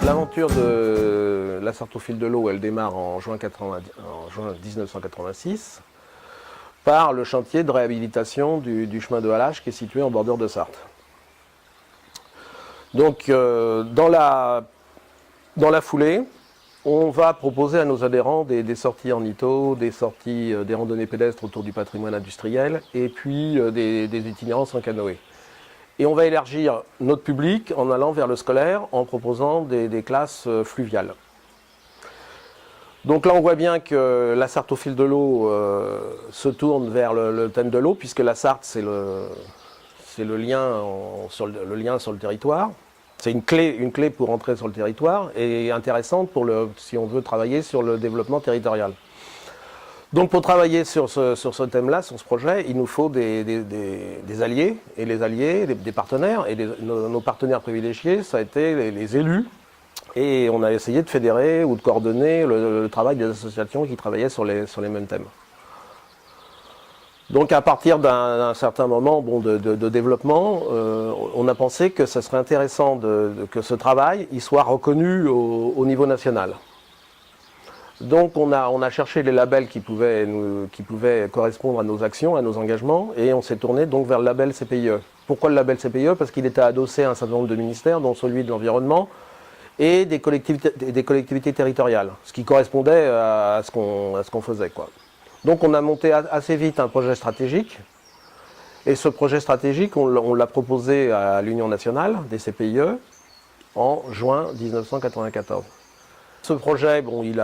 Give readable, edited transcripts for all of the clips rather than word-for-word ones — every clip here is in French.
L'aventure de la Sarthe au fil de l'eau, elle démarre en juin 1986 par le chantier de réhabilitation du chemin de halage qui est situé en bordure de Sarthe. Donc dans la foulée, on va proposer à nos adhérents des sorties en ITO, des sorties, des randonnées pédestres autour du patrimoine industriel et puis des itinérances en canoë. Et on va élargir notre public en allant vers le scolaire en proposant des classes fluviales. Donc là on voit bien que la Sarthe au fil de l'eau se tourne vers le thème de l'eau puisque la Sarthe c'est le lien sur le territoire. C'est une clé pour entrer sur le territoire et intéressante si on veut travailler sur le développement territorial. Donc pour travailler sur ce thème-là, sur ce projet, il nous faut des alliés, et les alliés, des partenaires, et nos partenaires privilégiés, ça a été les élus, et on a essayé de fédérer ou de coordonner le travail des associations qui travaillaient sur les mêmes thèmes. Donc à partir d'un certain moment de développement, on a pensé que ce serait intéressant que ce travail il soit reconnu au niveau national. Donc on a cherché les labels qui pouvaient correspondre à nos actions, à nos engagements, et on s'est tourné donc vers le label CPIE. Pourquoi le label CPIE? Parce qu'il était adossé à un certain nombre de ministères, dont celui de l'environnement, et des collectivités territoriales, ce qui correspondait à ce qu'on faisait, quoi. Donc on a monté assez vite un projet stratégique, et ce projet stratégique, on l'a proposé à l'Union nationale des CPIE en juin 1994. Ce projet, il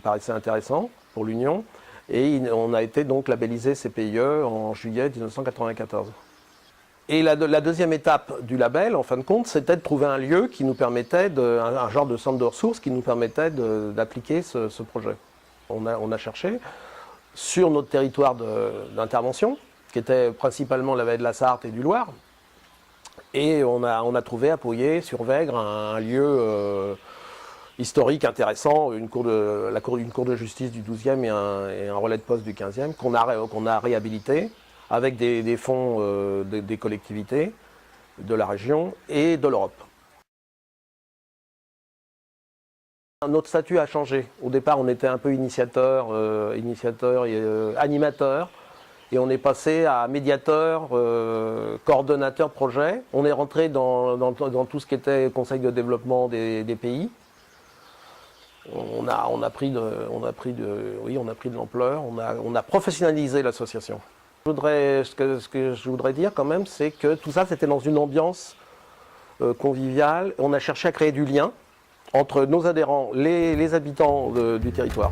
paraissait intéressant pour l'Union, et on a été donc labellisé CPIE en juillet 1994. Et la deuxième étape du label, en fin de compte, c'était de trouver un lieu qui nous permettait, un genre de centre de ressources qui nous permettait d'appliquer ce projet. On a cherché sur notre territoire d'intervention, qui était principalement la vallée de la Sarthe et du Loir, et on a trouvé à Pouillé, sur Vègre, un lieu historique intéressant, une cour de justice du 12e et un relais de poste du 15e, qu'on a réhabilité avec des fonds des collectivités, de la région et de l'Europe. Notre statut a changé. Au départ, on était un peu initiateur et animateur. Et on est passé à médiateur, coordonnateur de projet. On est rentré dans tout ce qui était conseil de développement des pays. On a pris de l'ampleur. On a professionnalisé l'association. Ce que je voudrais dire quand même, c'est que tout ça, c'était dans une ambiance conviviale. On a cherché à créer du lien entre nos adhérents, les habitants du territoire.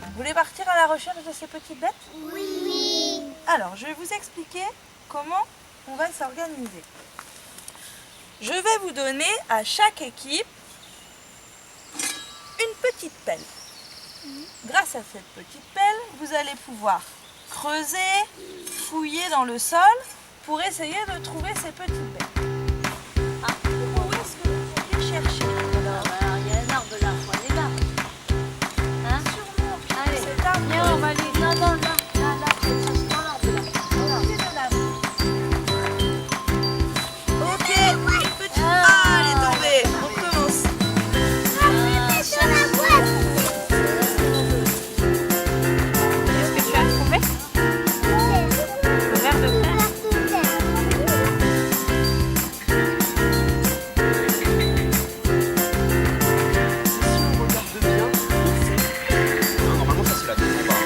Vous voulez partir à la recherche de ces petites bêtes? Oui. Alors, je vais vous expliquer comment on va s'organiser. Je vais vous donner à chaque équipe une petite pelle. Grâce à cette petite pelle, vous allez pouvoir creuser, fouiller dans le sol pour essayer de trouver ces petites bêtes. Où est-ce que vous pourriez chercher? Alors, il y a un arbre là, faut aller là. Hein? Sûrement, Allez, cet arbre. viens, on va aller. Non, là, c'est dans l'arbre là. Ok, une petite. Ah, elle est tombée. On commence. Sur la boîte. Qu'est-ce que tu as trouvé? Le verre de terre. Normalement, ça c'est la deuxième barre.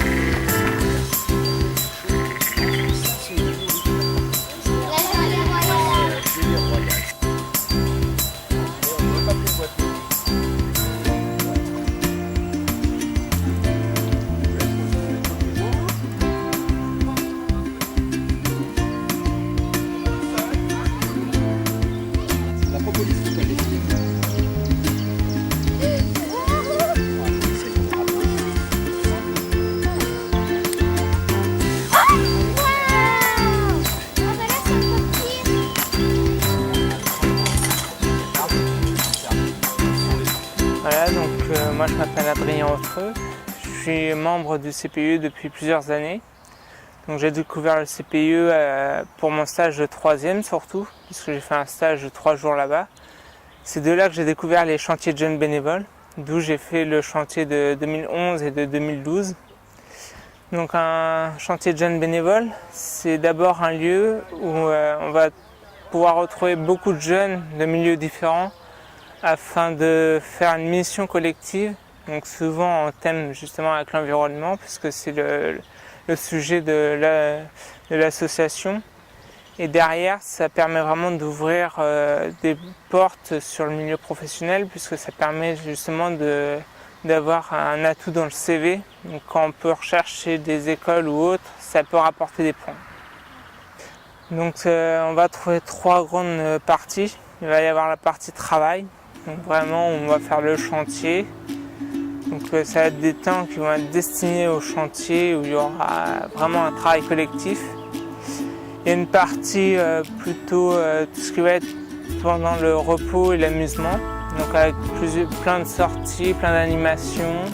Montreux. Je suis membre du CPIE depuis plusieurs années. Donc j'ai découvert le CPIE pour mon stage de 3e surtout, puisque j'ai fait un stage de 3 jours là-bas. C'est de là que j'ai découvert les chantiers de jeunes bénévoles, d'où j'ai fait le chantier de 2011 et de 2012. Donc un chantier de jeunes bénévoles, c'est d'abord un lieu où on va pouvoir retrouver beaucoup de jeunes de milieux différents afin de faire une mission collective, donc souvent en thème justement avec l'environnement, puisque c'est le sujet de l'association. Et derrière, ça permet vraiment d'ouvrir des portes sur le milieu professionnel, puisque ça permet justement d'avoir un atout dans le CV. Donc quand on peut rechercher des écoles ou autres, ça peut rapporter des points. Donc on va trouver 3 grandes parties. Il va y avoir la partie travail. Donc vraiment, on va faire le chantier. Donc ça va être des temps qui vont être destinés au chantier où il y aura vraiment un travail collectif. Il y a une partie plutôt tout ce qui va être pendant le repos et l'amusement. Donc avec plein de sorties, plein d'animations.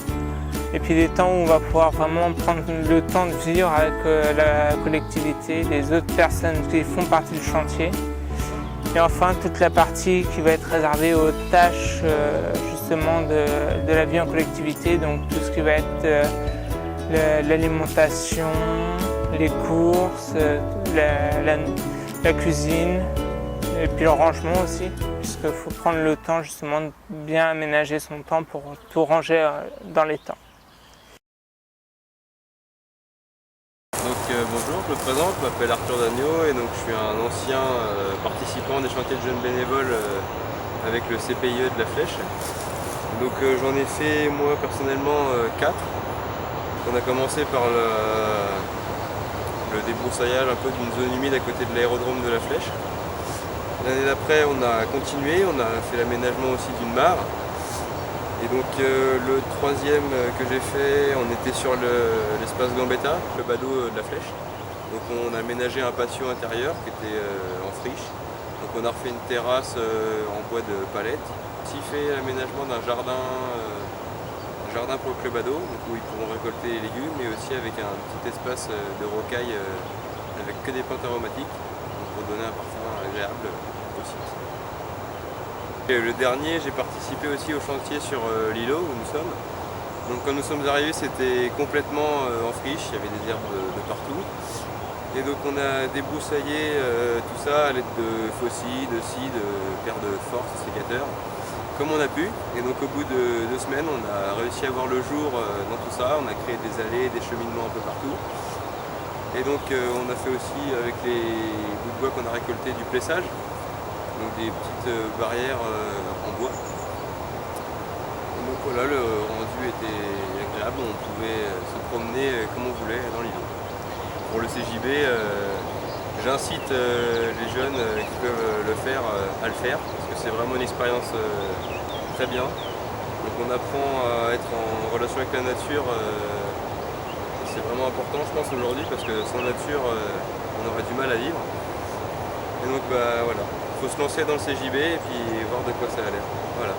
Et puis des temps où on va pouvoir vraiment prendre le temps de vivre avec la collectivité, les autres personnes qui font partie du chantier. Et enfin toute la partie qui va être réservée aux tâches justement de la vie en collectivité, donc tout ce qui va être l'alimentation, les courses, la cuisine et puis le rangement aussi, puisqu'il faut prendre le temps justement de bien aménager son temps pour tout ranger dans les temps. Bonjour, je me présente, je m'appelle Arthur Dagneau et donc je suis un ancien participant des chantiers de jeunes bénévoles avec le CPIE de la Flèche. Donc j'en ai fait moi personnellement 4. On a commencé par le débroussaillage un peu d'une zone humide à côté de l'aérodrome de la Flèche. L'année d'après on a continué, on a fait l'aménagement aussi d'une mare. Et donc le 3e que j'ai fait, on était sur l'espace Gambetta, le badaud de la Flèche. Donc on a aménagé un patio intérieur qui était en friche. Donc on a refait une terrasse en bois de palette. On a aussi fait l'aménagement d'un jardin pour le club ado, donc où ils pourront récolter les légumes, mais aussi avec un petit espace de rocaille avec que des plantes aromatiques, donc pour donner un parfum agréable aussi. Et le dernier, j'ai participé aussi au chantier sur l'îlot où nous sommes. Donc quand nous sommes arrivés, c'était complètement en friche, il y avait des herbes de partout. Et donc on a débroussaillé tout ça à l'aide de faucilles, de scies, de paires de force, sécateurs, comme on a pu. Et donc au bout de 2 semaines, on a réussi à voir le jour dans tout ça. On a créé des allées, des cheminements un peu partout. Et donc on a fait aussi avec les bouts de bois qu'on a récoltés du plessage. Donc des petites barrières en bois. Et donc voilà, le rendu était agréable, on pouvait se promener comme on voulait dans l'îlot. Pour le CJB, j'incite les jeunes qui peuvent le faire à le faire, parce que c'est vraiment une expérience très bien. Donc on apprend à être en relation avec la nature, c'est vraiment important je pense aujourd'hui, parce que sans nature on aurait du mal à vivre. Et donc bah voilà. Il faut se lancer dans le CJB et puis voir de quoi ça a l'air. Voilà.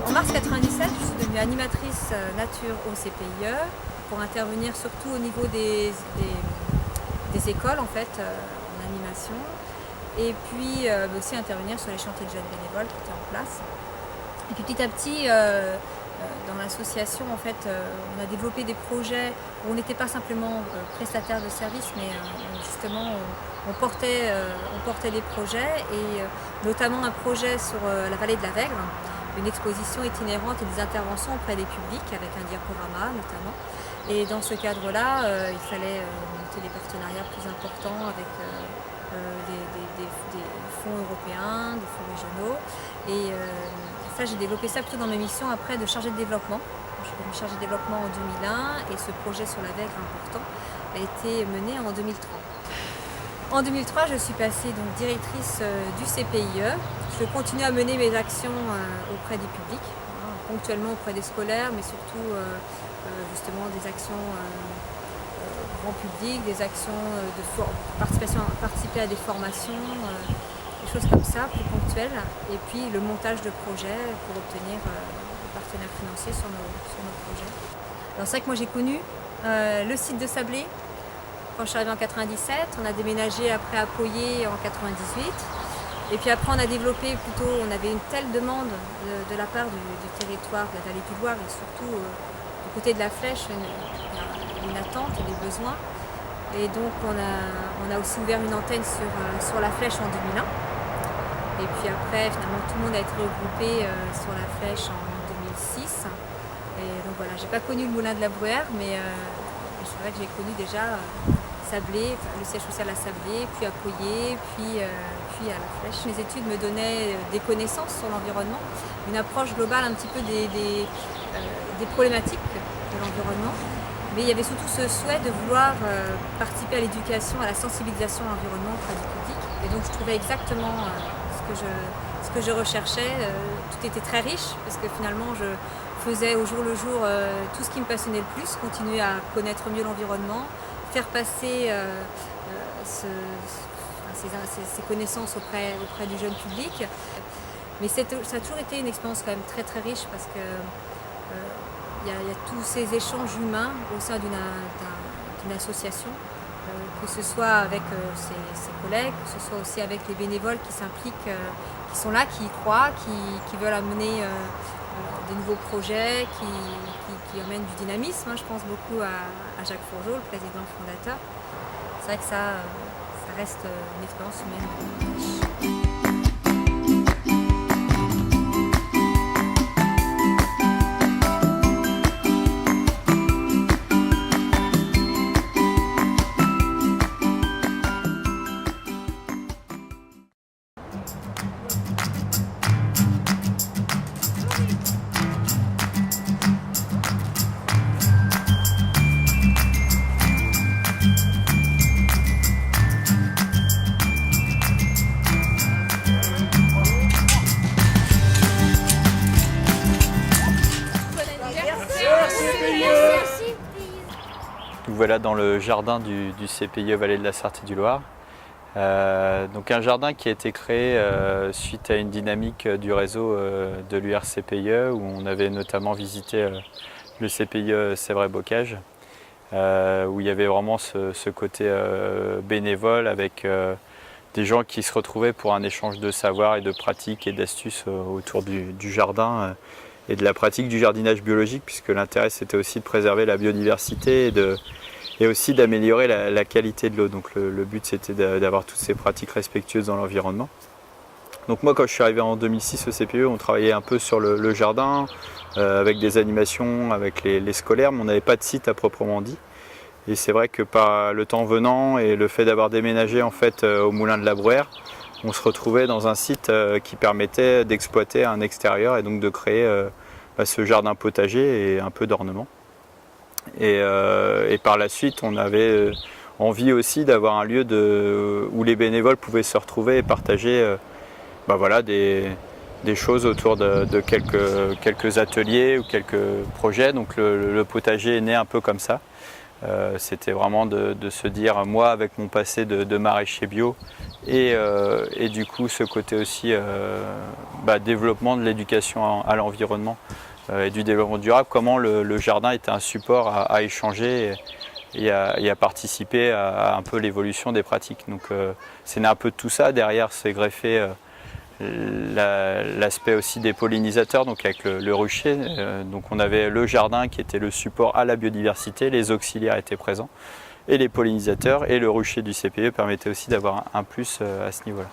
En mars 1997, je suis devenue animatrice nature au CPIE pour intervenir surtout au niveau des écoles en fait, en animation. Et puis aussi intervenir sur les chantiers de jeunes bénévoles qui étaient en place. Et puis petit à petit, dans l'association, en fait, on a développé des projets où on n'était pas simplement prestataire de services, mais justement on portait les projets, et notamment un projet sur la vallée de la Vègre, une exposition itinérante et des interventions auprès des publics avec un diaporama notamment. Et dans ce cadre-là, il fallait monter des partenariats plus importants avec des fonds européens, des fonds régionaux. Et ça, j'ai développé ça plutôt dans mes missions après de chargée de développement. Je suis devenue chargée de développement en 2001 et ce projet sur la Vègre important a été mené en 2003. En 2003, je suis passée donc directrice du CPIE. Je continue à mener mes actions auprès du public, ponctuellement auprès des scolaires, mais surtout justement des actions grand public, des actions de participer à des formations, des choses comme ça, plus ponctuelles, et puis le montage de projets pour obtenir des partenaires financiers sur nos projets. Alors c'est vrai que moi j'ai connu le site de Sablé quand je suis arrivée en 97, on a déménagé après à Poyet en 98, et puis après on a développé plutôt, on avait une telle demande de la part du territoire de la vallée du Loir et surtout du côté de la Flèche, une attente et des besoins. Et donc on a aussi ouvert une antenne sur la Flèche en 2001. Et puis après, finalement, tout le monde a été regroupé sur la Flèche en 2006. Et donc voilà, j'ai pas connu le moulin de la Bruyère, mais c'est vrai que j'ai connu déjà Sablé, le siège social à Sablé, puis à Poyet, puis à la Flèche. Mes études me donnaient des connaissances sur l'environnement, une approche globale un petit peu des problématiques de l'environnement. Mais il y avait surtout ce souhait de vouloir participer à l'éducation, à la sensibilisation à l'environnement auprès du public. Et donc je trouvais exactement ce que je recherchais. Tout était très riche parce que finalement je faisais au jour le jour tout ce qui me passionnait le plus, continuer à connaître mieux l'environnement, faire passer ces connaissances auprès du jeune public. Mais ça a toujours été une expérience quand même très très riche parce que il y a tous ces échanges humains au sein d'une association, que ce soit avec ses collègues, que ce soit aussi avec les bénévoles qui s'impliquent, qui sont là, qui y croient, qui veulent amener des nouveaux projets, qui amènent du dynamisme. Je pense beaucoup à Jacques Fourgeau, le président fondateur. C'est vrai que ça reste une expérience humaine riche. Nous voilà dans le jardin du CPIE Vallée de la Sarthe du Loir. Donc un jardin qui a été créé suite à une dynamique du réseau de l'URCPIE où on avait notamment visité le CPIE Sèvres-et-Bocage où il y avait vraiment ce côté bénévole avec des gens qui se retrouvaient pour un échange de savoir et de pratiques et d'astuces autour du jardin et de la pratique du jardinage biologique, puisque l'intérêt c'était aussi de préserver la biodiversité et aussi d'améliorer la qualité de l'eau. Donc le but c'était d'avoir toutes ces pratiques respectueuses dans l'environnement. Donc moi quand je suis arrivé en 2006 au CPE, on travaillait un peu sur le jardin avec des animations, avec les scolaires, mais on n'avait pas de site à proprement dit. Et c'est vrai que par le temps venant et le fait d'avoir déménagé en fait au moulin de la Bruyère, on se retrouvait dans un site qui permettait d'exploiter un extérieur et donc de créer ce jardin potager et un peu d'ornement. Et par la suite, on avait envie aussi d'avoir un lieu où les bénévoles pouvaient se retrouver et partager des choses autour de quelques ateliers ou quelques projets. Donc le potager est né un peu comme ça. C'était vraiment de se dire, moi avec mon passé de maraîcher bio et du coup ce côté aussi développement de l'éducation à l'environnement et du développement durable, comment le jardin était un support à échanger et à participer à un peu l'évolution des pratiques. Donc c'est né un peu de tout ça, derrière c'est greffé l'aspect aussi des pollinisateurs, donc avec le rucher. Donc on avait le jardin qui était le support à la biodiversité, les auxiliaires étaient présents, et les pollinisateurs et le rucher du CPE permettait aussi d'avoir un plus à ce niveau-là.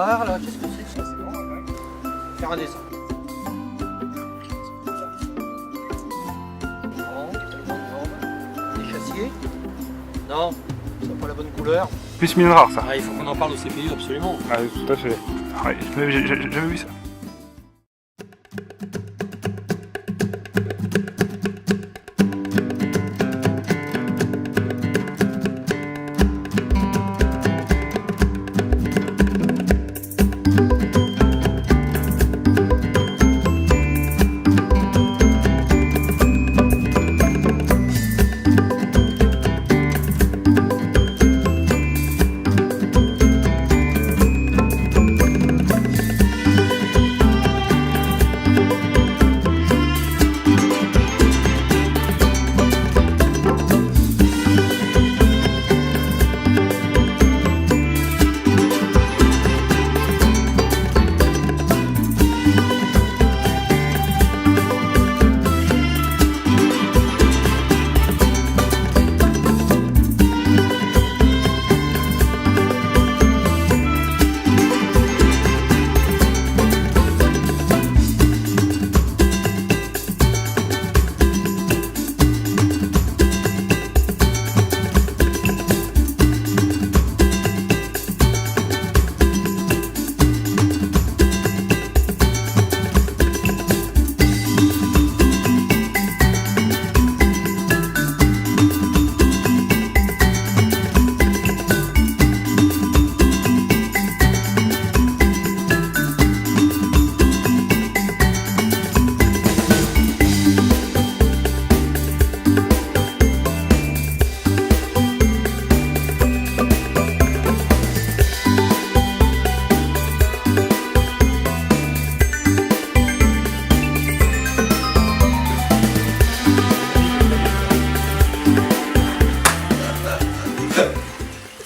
erreur là, qu'est-ce que c'est que ça? Faire un dessin. Des chassiers. Non, c'est pas la bonne couleur. Plus mine rare ça. Ah, il faut qu'on en parle au CPU absolument. Ah, tout à fait. Ouais, j'ai jamais vu ça.